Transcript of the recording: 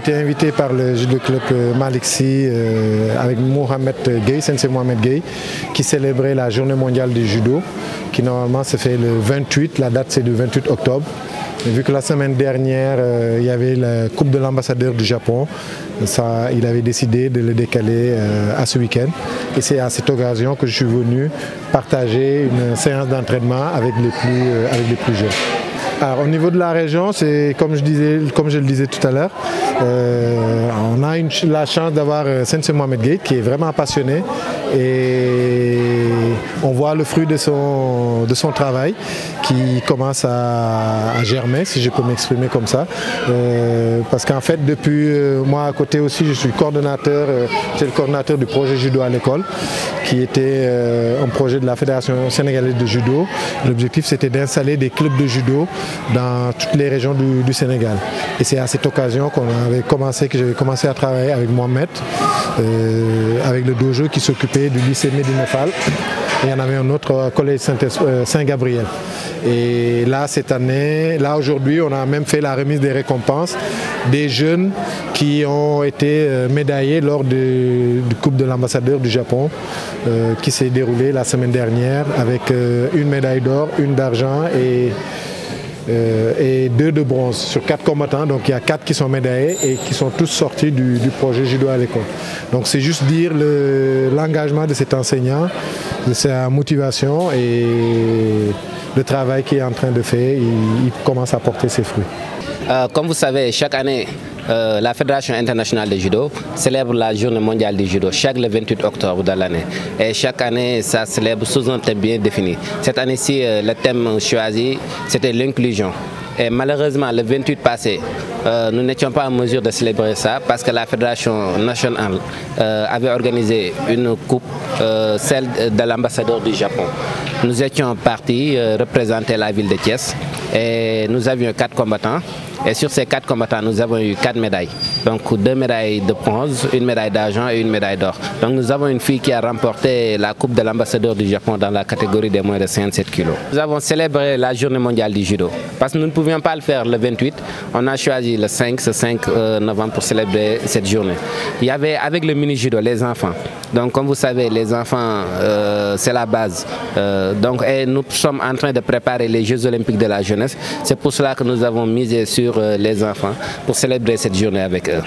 été invité par le judo club Malixi avec Mohamed Gueye, Sensei Mohamed Gueye, qui célébrait la journée mondiale du judo, qui normalement se fait le 28, la date c'est le 28 octobre. Et vu que la semaine dernière, il y avait la Coupe de l'ambassadeur du Japon, il avait décidé de le décaler à ce week-end. Et c'est à cette occasion que je suis venu partager une séance d'entraînement avec les plus jeunes. Alors, au niveau de la région, c'est comme je le disais tout à l'heure, on a la chance d'avoir Sensei Mohamed Gueye qui est vraiment passionné et on voit le fruit de son travail qui commence à germer, si je peux m'exprimer comme ça. Parce qu'en fait, depuis moi à côté aussi, je suis coordonnateur, c'est le coordonnateur du projet judo à l'école, qui était un projet de la Fédération sénégalaise de judo. L'objectif, c'était d'installer des clubs de judo dans toutes les régions du Sénégal. Et c'est à cette occasion que j'avais commencé à travailler avec Mohamed, avec le dojo qui s'occupait du lycée Médina Fall. Il y en avait un autre au collège Saint-Gabriel. Et là, cette année, aujourd'hui, on a même fait la remise des récompenses des jeunes qui ont été médaillés lors de la Coupe de l'ambassadeur du Japon, qui s'est déroulée la semaine dernière avec une médaille d'or, une d'argent et 2 de bronze sur 4 combattants. Donc il y a 4 qui sont médaillés et qui sont tous sortis du projet judo à l'école. Donc c'est juste dire l'engagement de cet enseignant, de sa motivation et le travail qu'il est en train de faire, il commence à porter ses fruits. Comme vous savez, chaque année, la Fédération internationale de judo célèbre la journée mondiale du judo chaque le 28 octobre de l'année. Et chaque année, ça célèbre sous un thème bien défini. Cette année-ci, le thème choisi, c'était l'inclusion. Et malheureusement, le 28 passé, nous n'étions pas en mesure de célébrer ça parce que la Fédération nationale avait organisé une coupe, celle de l'ambassadeur du Japon. Nous étions partis représenter la ville de Thiès et nous avions 4 combattants. Et sur ces 4 combattants, nous avons eu 4 médailles. Donc 2 médailles de bronze, une médaille d'argent et une médaille d'or. Donc nous avons une fille qui a remporté la Coupe de l'ambassadeur du Japon dans la catégorie des moins de 57 kg. Nous avons célébré la journée mondiale du judo. Parce que nous ne pouvions pas le faire le 28, on a choisi le 5 novembre pour célébrer cette journée. Il y avait avec le mini-judo les enfants. Donc comme vous savez, les enfants, c'est la base. Et nous sommes en train de préparer les Jeux olympiques de la jeunesse. C'est pour cela que nous avons misé sur les enfants pour célébrer cette journée avec eux.